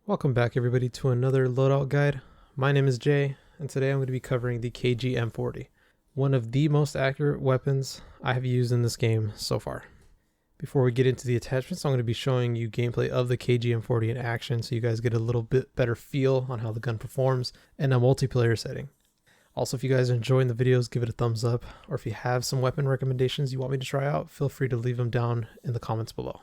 Welcome back everybody to another loadout guide. My name is Jay and today I'm going to be covering the KG M40, one of the most accurate weapons I have used in this game so far. Before we get into the attachments, I'm going to be showing you gameplay of the KG M40 in action so you guys get a little bit better feel on how the gun performs in a multiplayer setting. Also, if you guys are enjoying the videos, give it a thumbs up, or if you have some weapon recommendations you want me to try out, feel free to leave them down in the comments below.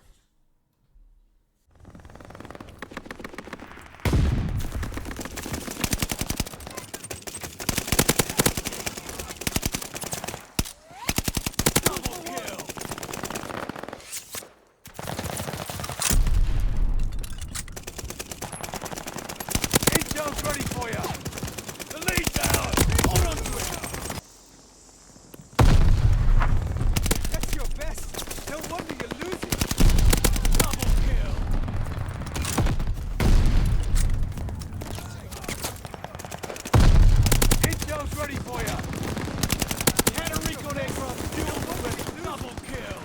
Ready for you. The lead down. Hold on to it. That's your best. No wonder you're losing. Double kill. Intel's ready for you. You had a recon aircraft. Fuel ready. Double kill.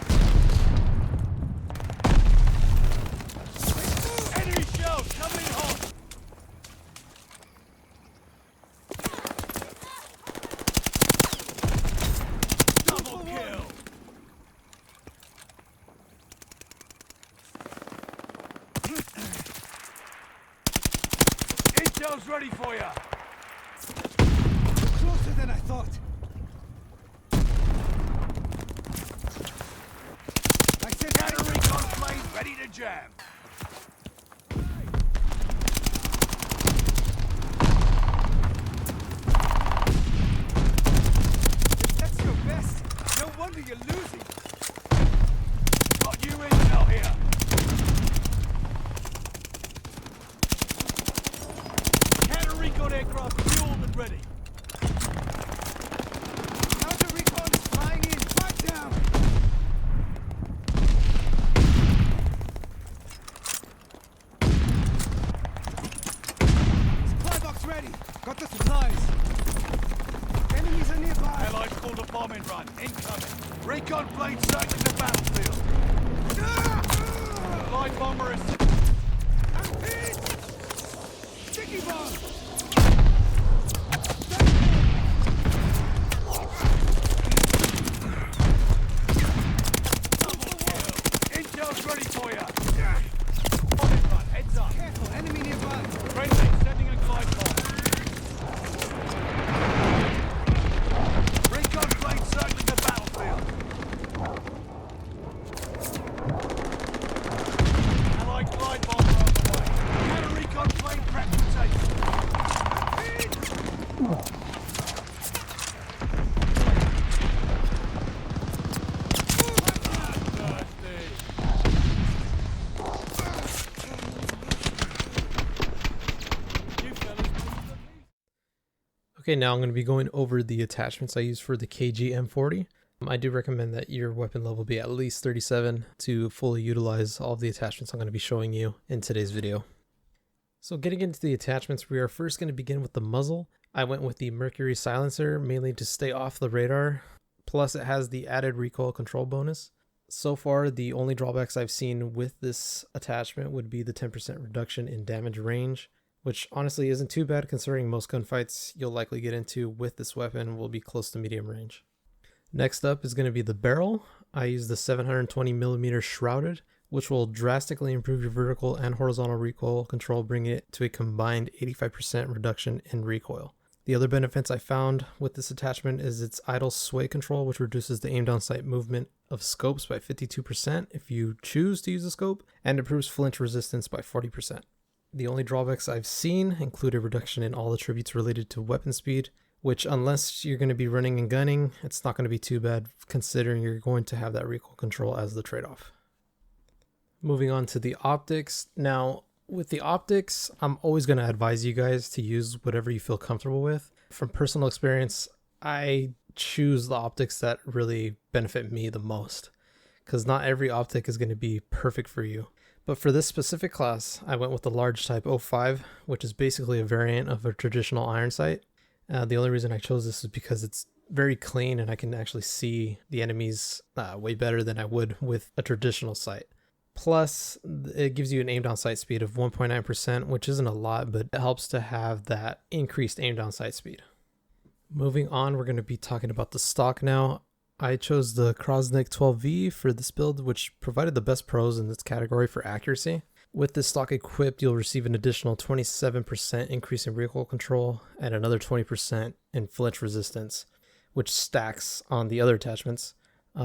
Enemy shells coming in hot. Intel's ready for you. Closer than I thought. I said counter recon plane ready to jam. If that's your best, no wonder you're losing. Got you intel here. Recon aircraft fueled and ready. Counter recon is flying in. Back down. Supply box ready. Got the supplies. Enemies are nearby. Allies called a bombing run. Incoming. Recon plane circling the battlefield. Light bomber is. I'm hit. Sticky bomb. Ready for you. Bombing run, heads up. Careful, enemy nearby. Friendly, sending a glide bomb. Recon plane circling the battlefield. Allied glide bomber on the way. Counter recon plane prep for takeoff. Okay, now I'm going to be going over the attachments I use for the KG M40. I do recommend that your weapon level be at least 37 to fully utilize all of the attachments I'm going to be showing you in today's video. So getting into the attachments, we are first going to begin with the muzzle. I went with the MERCURY silencer mainly to stay off the radar, plus it has the added recoil control bonus. So far, the only drawbacks I've seen with this attachment would be the 10% reduction in damage range, which honestly isn't too bad considering most gunfights you'll likely get into with this weapon will be close to medium range. Next up is going to be the barrel. I use the 720mm SHROUDED, which will drastically improve your vertical and horizontal recoil control, bringing it to a combined 85% reduction in recoil. The other benefits I found with this attachment is its idle sway control, which reduces the aim down sight movement of scopes by 52% if you choose to use a scope, and improves flinch resistance by 40%. The only drawbacks I've seen include a reduction in all attributes related to weapon speed, which unless you're going to be running and gunning, it's not going to be too bad considering you're going to have that recoil control as the trade-off. Moving on to the optics. Now, with the optics, I'm always going to advise you guys to use whatever you feel comfortable with. From personal experience, I choose the optics that really benefit me the most, because not every optic is going to be perfect for you. But for this specific class, I went with the large type 05, which is basically a variant of a traditional iron sight. The only reason I chose this is because it's very clean and I can actually see the enemies way better than I would with a traditional sight. Plus, it gives you an aim down sight speed of 1.9%, which isn't a lot, but it helps to have that increased aim down sight speed. Moving on, we're going to be talking about the stock now. I chose the KRAUSNIK 12V for this build, which provided the best pros in this category for accuracy. With this stock equipped, you'll receive an additional 27% increase in recoil control and another 20% in flinch resistance, which stacks on the other attachments.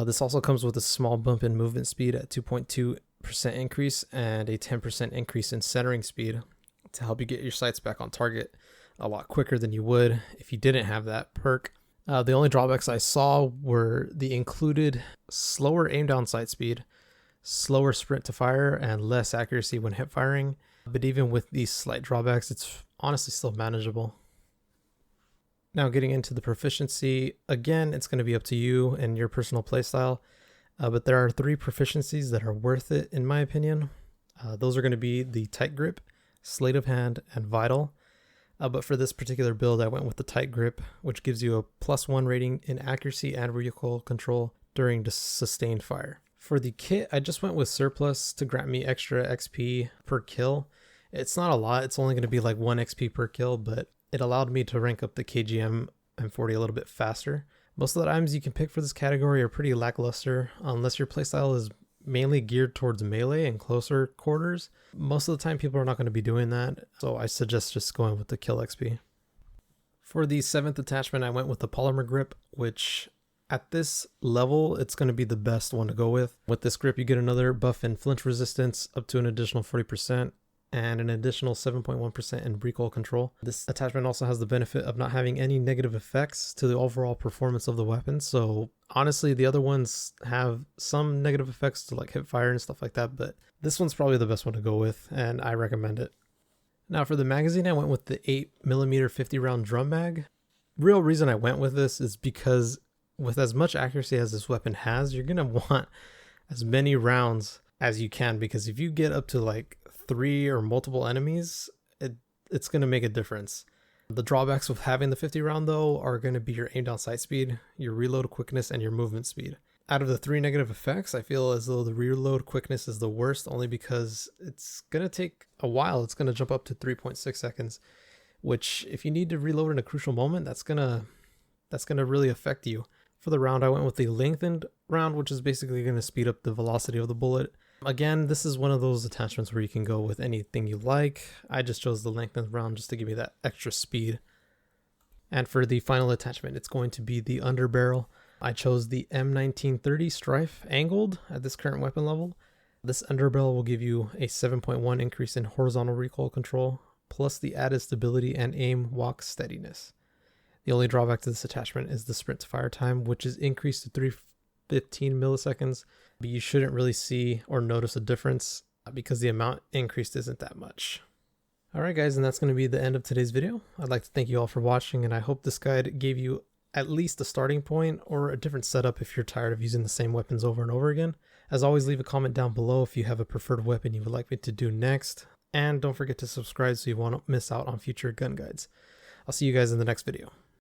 This also comes with a small bump in movement speed at 2.2% increase and a 10% increase in centering speed to help you get your sights back on target a lot quicker than you would if you didn't have that perk. The only drawbacks I saw were the included slower aim down sight speed, slower sprint to fire, and less accuracy when hip firing. But even with these slight drawbacks, it's honestly still manageable. Now getting into the proficiency, again, it's going to be up to you and your personal playstyle. But there are 3 proficiencies that are worth it in my opinion. Those are going to be the tight grip, sleight of hand, and vital. But for this particular build, I went with the tight grip, which gives you a +1 rating in accuracy and recoil control during the sustained fire. For the kit, I just went with surplus to grant me extra XP per kill. It's not a lot, it's only going to be like 1 XP per kill, but it allowed me to rank up the KGM M40 a little bit faster. Most of the items you can pick for this category are pretty lackluster, unless your playstyle is mainly geared towards melee and closer quarters. Most of the time people are not going to be doing that, so I suggest just going with the kill XP. For the 7th attachment, I went with the polymer grip, which at this level it's going to be the best one to go with. With this grip you get another buff in flinch resistance up to an additional 40% and an additional 7.1% in recoil control. This attachment also has the benefit of not having any negative effects to the overall performance of the weapon. So honestly, the other ones have some negative effects to like hip fire and stuff like that, but this one's probably the best one to go with and I recommend it. Now for the magazine, I went with the 8mm 50 round drum mag. Real reason I went with this is because with as much accuracy as this weapon has, you're gonna want as many rounds as you can, because if you get up to like 3 or multiple enemies, it's going to make a difference. The drawbacks with having the 50 round though are going to be your aim down sight speed, your reload quickness, and your movement speed. Out of the 3 negative effects, I feel as though the reload quickness is the worst, only because it's going to take a while. It's going to jump up to 3.6 seconds, which if you need to reload in a crucial moment, that's going to really affect you. For the round, I went with the lengthened round, which is basically going to speed up the velocity of the bullet. Again, this is one of those attachments where you can go with anything you like. I just chose the lengthened round just to give me that extra speed. And for the final attachment, it's going to be the underbarrel. I chose the M1930 STRIFE angled at this current weapon level. This underbarrel will give you a 7.1 increase in horizontal recoil control, plus the added stability and aim walk steadiness. The only drawback to this attachment is the sprint to fire time, which is increased to 315 milliseconds, but you shouldn't really see or notice a difference because the amount increased isn't that much. Alright guys, and that's going to be the end of today's video. I'd like to thank you all for watching, and I hope this guide gave you at least a starting point or a different setup if you're tired of using the same weapons over and over again. As always, leave a comment down below if you have a preferred weapon you would like me to do next, and don't forget to subscribe so you won't miss out on future gun guides. I'll see you guys in the next video.